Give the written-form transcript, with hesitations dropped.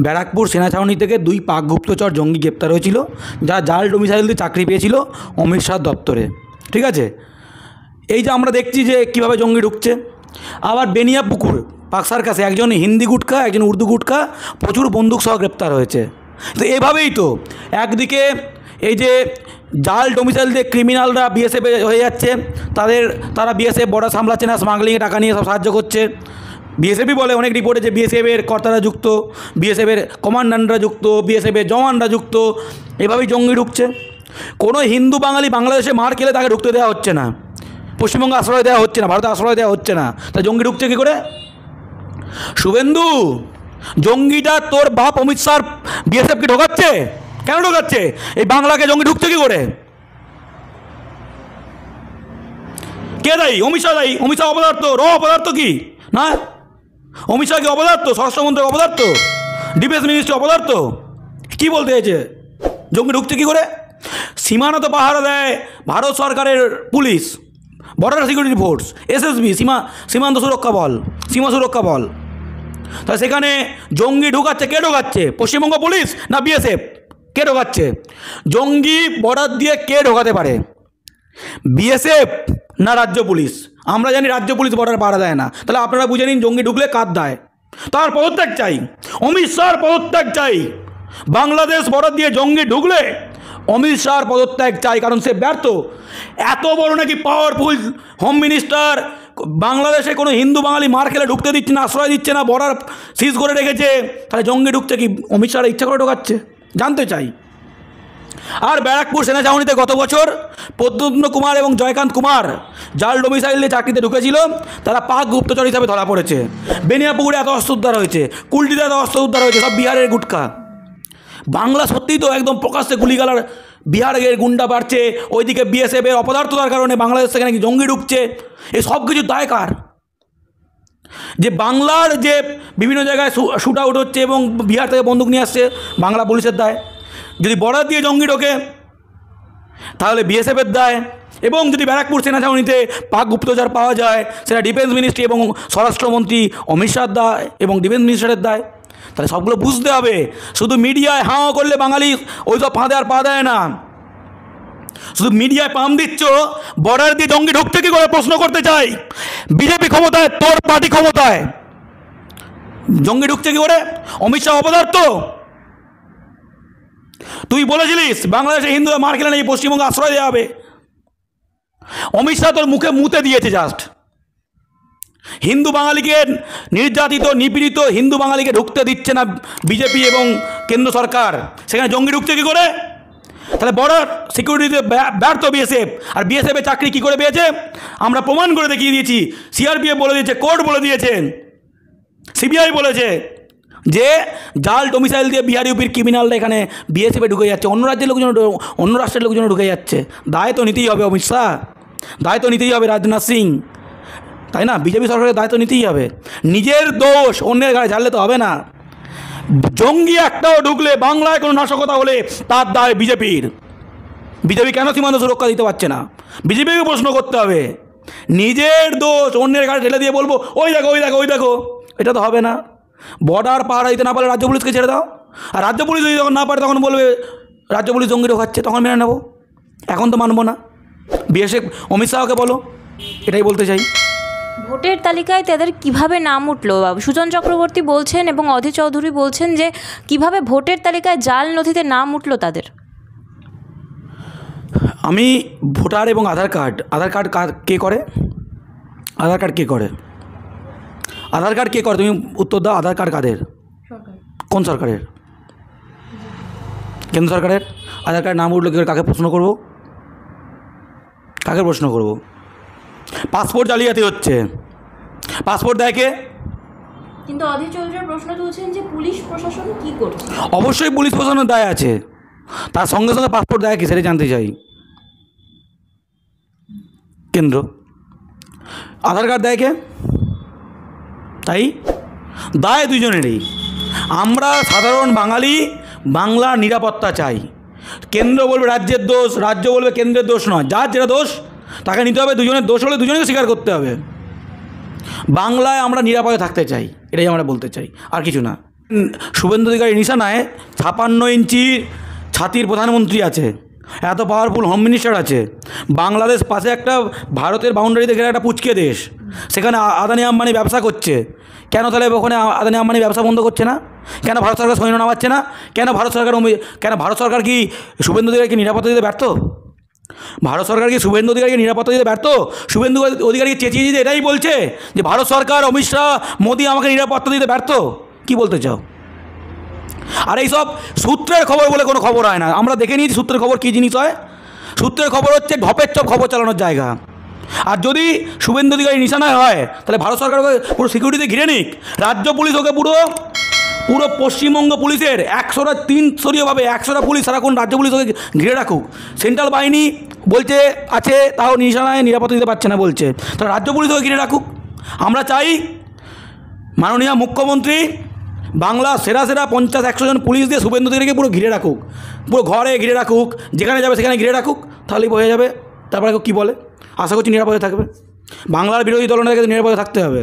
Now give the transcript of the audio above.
ব্যারাকপুর সেনা ছাউনি থেকে 2 পাক গুপ্তচর জঙ্গি গ্রেপ্তার হয়েছিল, যা জাল ডোমিসাইল দিয়ে চাকরি পেয়েছিল অমিত শাহ দপ্তরে। ঠিক আছে, এই যে আমরা দেখছি যে কীভাবে জঙ্গি ঢুকছে। আবার বেনিয়াপুকুর পাক সার্কাসে একজন হিন্দি গুটখা, একজন উর্দু গুটখা প্রচুর বন্দুক সহ গ্রেপ্তার হয়েছে। তো এভাবেই তো একদিকে এই যে জাল ডোমিসাইল দিয়ে ক্রিমিনালরা বিএসএফে হয়ে যাচ্ছে, তারা বিএসএফ বর্ডার সামলাচ্ছে না, স্মাগলিংয়ে টাকা নিয়ে সব সাহায্য করছে। বিএসএফই বলে অনেক রিপোর্টে যে বিএসএফের কর্তারা যুক্ত, বিএসএফের কমান্ডান্টরা যুক্ত, বিএসএফের জওয়ানরা যুক্ত, এভাবেই জঙ্গি ঢুকছে। কোনো হিন্দু বাঙালি বাংলাদেশে মার খেলে তাকে ঢুকতে দেওয়া হচ্ছে না, পশ্চিমবঙ্গে আশ্রয় দেওয়া হচ্ছে না, ভারতে আশ্রয় দেওয়া হচ্ছে না, তা জঙ্গি ঢুকছে কী করে? শুভেন্দু, জঙ্গিটা তোর বাপ অমিত শাহ বিএসএফকে ঢোকাচ্ছে। কেন ঢোকাচ্ছে? এই বাংলাকে জঙ্গি ঢুকছে কী করে? কে দায়ী? অমিত শাহ দায়ী। অমিত শাহ অপদার্থ, অপদার্থ কি না? অমিত শাহ কি অপদার্থ? স্বরাষ্ট্রমন্ত্রী অপদার্থ? ডিফেন্স মিনিস্ট্রি অপদার্থ? কি বলতে চাইছে? জঙ্গি ঢুকছে কী করে? সীমানা তো পাহারা দেয় ভারত সরকারের police, border security force, SSB, সীমান্ত সুরক্ষা বল, সীমা সুরক্ষা বল। তা সেখানে জঙ্গি ঢুকাচ্ছে কে? ঢোকাচ্ছে পশ্চিমবঙ্গ পুলিশ না বিএসএফ? কে ঢোকাচ্ছে? জঙ্গি বর্ডার দিয়ে কে ঢোকাতে পারে? বিএসএফ না রাজ্য পুলিশ? আমরা জানি রাজ্য পুলিশ বর্ডার পাহারা দেয় না, তাহলে আপনারা বুঝে নিন জঙ্গি ঢুকলে কার দায়। তার পদত্যাগ চাই, অমিত শাহর পদত্যাগ চাই। বাংলাদেশ বর্ডার দিয়ে জঙ্গি ঢুকলে অমিত শাহর পদত্যাগ চাই, কারণ সে ব্যর্থ। এত বড় নাকি পাওয়ারফুল হোম মিনিস্টার, বাংলাদেশে কোনো হিন্দু বাঙালি মার খেলে ঢুকতে দিচ্ছে না, আশ্রয় দিচ্ছে না, বর্ডার সিজ করে রেখেছে, তাহলে জঙ্গি ঢুকছে কি অমিত শাহর ইচ্ছা করে ঢোকাচ্ছে? জানতে চাই। আর ব্যারাকপুর সেনা ছাউনিতে গত বছর প্রদ্যুম্ন কুমার এবং জয়কান্ত কুমার জাল ডোমিসাইল দিয়ে চাকরিতে ঢুকেছিল, তারা পাক গুপ্তচর হিসাবে ধরা পড়েছে। বেনিয়াপুকুরে এত অস্ত্র উদ্ধার হয়েছে, কুলটিতে এত অস্ত্র উদ্ধার হয়েছে, সব বিহারের গুটখা। বাংলা সত্যিই তো একদম প্রকাশ্যে গুলিগালার, বিহারের গুন্ডা বাড়ছে, ওইদিকে বিএসএফের অপদার্থতার কারণে বাংলাদেশ থেকে নাকি জঙ্গি ঢুকছে। এই সব কিছু দায় কার? যে বাংলার যে বিভিন্ন জায়গায় শুট আউট হচ্ছে এবং বিহার থেকে বন্দুক নিয়ে আসছে, বাংলা পুলিশের দায়। যদি বর্ডার দিয়ে জঙ্গি ঢোকে তাহলে বিএসএফের দায়। এবং যদি ব্যারাকপুর সেনা ছাউনিতে পাক গুপ্তচর পাওয়া যায়, সেটা ডিফেন্স মিনিস্ট্রি এবং স্বরাষ্ট্রমন্ত্রী অমিত শাহর দায় এবং ডিফেন্স মিনিস্টারের দায়। তাহলে সবগুলো বুঝতে হবে। শুধু মিডিয়ায় হাঁ করলে বাঙালি ওই সব ফাঁদে আর পা দেয় না। শুধু মিডিয়ায় পাম দিচ্ছ, বর্ডার দিয়ে জঙ্গি ঢুকতে কি করে প্রশ্ন করতে চাই। বিজেপি ক্ষমতায়, তোর পার্টি ক্ষমতায়, জঙ্গি ঢুকছে কি করে? অমিত শাহ অপদার্থ? তুই বলেছিলিস বাংলাদেশে হিন্দুরা মার খেলে নাকি পশ্চিমবঙ্গে আশ্রয় দেওয়া হবে। অমিত শাহ তোর মুখে মুতে দিয়েছে জাস্ট। হিন্দু বাঙালিকে নির্যাতিত, নিপীড়িত হিন্দু বাঙালিকে ঢুকতে দিচ্ছে না বিজেপি এবং কেন্দ্র সরকার, সেখানে জঙ্গি ঢুকছে কী করে? তাহলে বর্ডার সিকিউরিটিতে ব্যর্থ বিএসএফ। আর বিএসএফের চাকরি কী করে পেয়েছে আমরা প্রমাণ করে দেখিয়ে দিয়েছি। সিআরপিএফ বলে দিয়েছে, কোর্ট বলে দিয়েছে, সিবিআই বলেছে যে জাল ডোমিসাইল দিয়ে বিহার ইউপির ক্রিমিনালরা এখানে বিএসএফে ঢুকে যাচ্ছে, অন্য রাজ্যের লোকজন, অন্য রাষ্ট্রের লোকজন ঢুকে যাচ্ছে। দায় তো নিতেই হবে অমিত শাহ, দায় তো নিতেই হবে রাজনাথ সিং, তাই না? বিজেপি সরকারের দায়িত্ব নিতেই হবে। নিজের দোষ অন্যের গায়ে ঝাড়লে তো হবে না। জঙ্গি একটাও ঢুকলে, বাংলায় কোনো নাশকতা হলে তার দায় বিজেপির। বিজেপি কেন সীমান্ত সুরক্ষা দিতে পারছে না? বিজেপিকে প্রশ্ন করতে হবে। নিজের দোষ অন্যের গায়ে ঢেলে দিয়ে বলবো ওই দেখো ওই দেখো ওই দেখো, এটা তো হবে না। বর্ডার পাহারা দিতে না পারলে রাজ্য পুলিশকে ছেড়ে দাও। আর রাজ্য পুলিশ যদি যখন না পারে তখন বলবে রাজ্য পুলিশ জঙ্গি ঢোকাচ্ছে, তখন মেনে নেবো। এখন তো মানবো না। বিএসএফ অমিত শাহকে বলো, এটাই বলতে চাই। ভোটের তালিকায় তাদের কিভাবে নাম উঠলো? সুজন চক্রবর্তী বলছেন এবং অধীর চৌধুরী বলছেন যে কিভাবে ভোটের তালিকায় জাল নথিতে নাম উঠলো তাদের। আমি ভোটার এবং আধার কার্ড কে করে? আধার কার্ড কে করে? আধার কার্ড কে করে? তুমি উত্তর দাও। আধার কার্ড কাদের? কোন সরকারের? কেন্দ্র সরকারের। আধার কার্ড নাম উঠলো কি করে? কাকে প্রশ্ন করব? কাকে প্রশ্ন করব? পাসপোর্ট জালিয়াতি হচ্ছে, পাসপোর্ট দেয় কে? কিন্তু অধীর চৌধুরী প্রশ্ন তুলছেন যে পুলিশ প্রশাসন কি করছে। অবশ্যই পুলিশ প্রশাসনের দায় আছে, তার সঙ্গে সঙ্গে পাসপোর্ট দেয় কি সেটা জানতে চাই। কেন্দ্র। আধার কার্ড দেয় কে? তাই দায় দুজনেরই। আমরা সাধারণ বাঙালি বাংলার নিরাপত্তা চাই। কেন্দ্র বলবে রাজ্যের দোষ, রাজ্য বলবে কেন্দ্রের দোষ নয়, যার যেটা দোষ তাকে নিতে হবে। দুজনের দোষ হলে দুজনেকে স্বীকার করতে হবে। বাংলায় আমরা নিরাপদে থাকতে চাই, এটাই আমরা বলতে চাই, আর কিছু না। শুভেন্দু অধিকারী নিশানায় 56 ইঞ্চি ছাতির প্রধানমন্ত্রী আছে, এত পাওয়ারফুল হোম মিনিস্টার আছে। বাংলাদেশ পাশে একটা ভারতের বাউন্ডারিতে ঘেরা একটা পুচকে দেশ, সেখানে আদানি আম্বানি ব্যবসা করছে। কেন তাহলে ওখানে আদানি আম্বানি ব্যবসা বন্ধ করছে না? কেন ভারত সরকার সৈন্য নামাচ্ছে না? কেন ভারত সরকার কি শুভেন্দু অধিকারীকে নিরাপত্তা দিতে ব্যর্থ? ভারত সরকার কি শুভেন্দু অধিকারীকে নিরাপত্তা দিতে ব্যর্থ? শুভেন্দু অধিকারীকে চেঁচিয়ে দিতে এটাই বলছে যে ভারত সরকার, অমিত শাহ, মোদি আমাকে নিরাপত্তা দিতে ব্যর্থ? কি বলতে চাও? আর এইসব সূত্রের খবর বলে কোনো খবর হয় না। আমরা দেখে নিয়েছি সূত্রের খবর কী জিনিস হয়। সূত্রের খবর হচ্ছে ঢপের চপ খবর চালানোর জায়গা। আর যদি শুভেন্দু অধিকারী নিশানায় হয় তাহলে ভারত সরকার ওকে পুরো সিকিউরিটিতে ঘিরে নিক, রাজ্য পুলিশ ওকে পুরো পশ্চিমবঙ্গ পুলিশের 100টা 300ভাবে 100টা পুলিশ সারাক্ষণ রাজ্য পুলিশ ওকে ঘিরে রাখুক। সেন্ট্রাল বাহিনী বলছে আছে, তাও নিশানায় নিরাপত্তা দিতে পারছে না বলছে, তাহলে রাজ্য পুলিশ ওকে ঘিরে রাখুক। আমরা চাই মাননীয় মুখ্যমন্ত্রী বাংলা সেরা 50-100 জন পুলিশ দিয়ে শুভেন্দু অধিকারীকে পুরো ঘিরে রাখুক, পুরো ঘরে ঘিরে রাখুক, যেখানে যাবে সেখানে ঘিরে রাখুক, তাহলেই বোঝা যাবে। তারপরে কী বলে, আশা করছি নিরাপদে থাকবে। বাংলার বিরোধী দলনেতাকে নিরাপদে থাকতে হবে।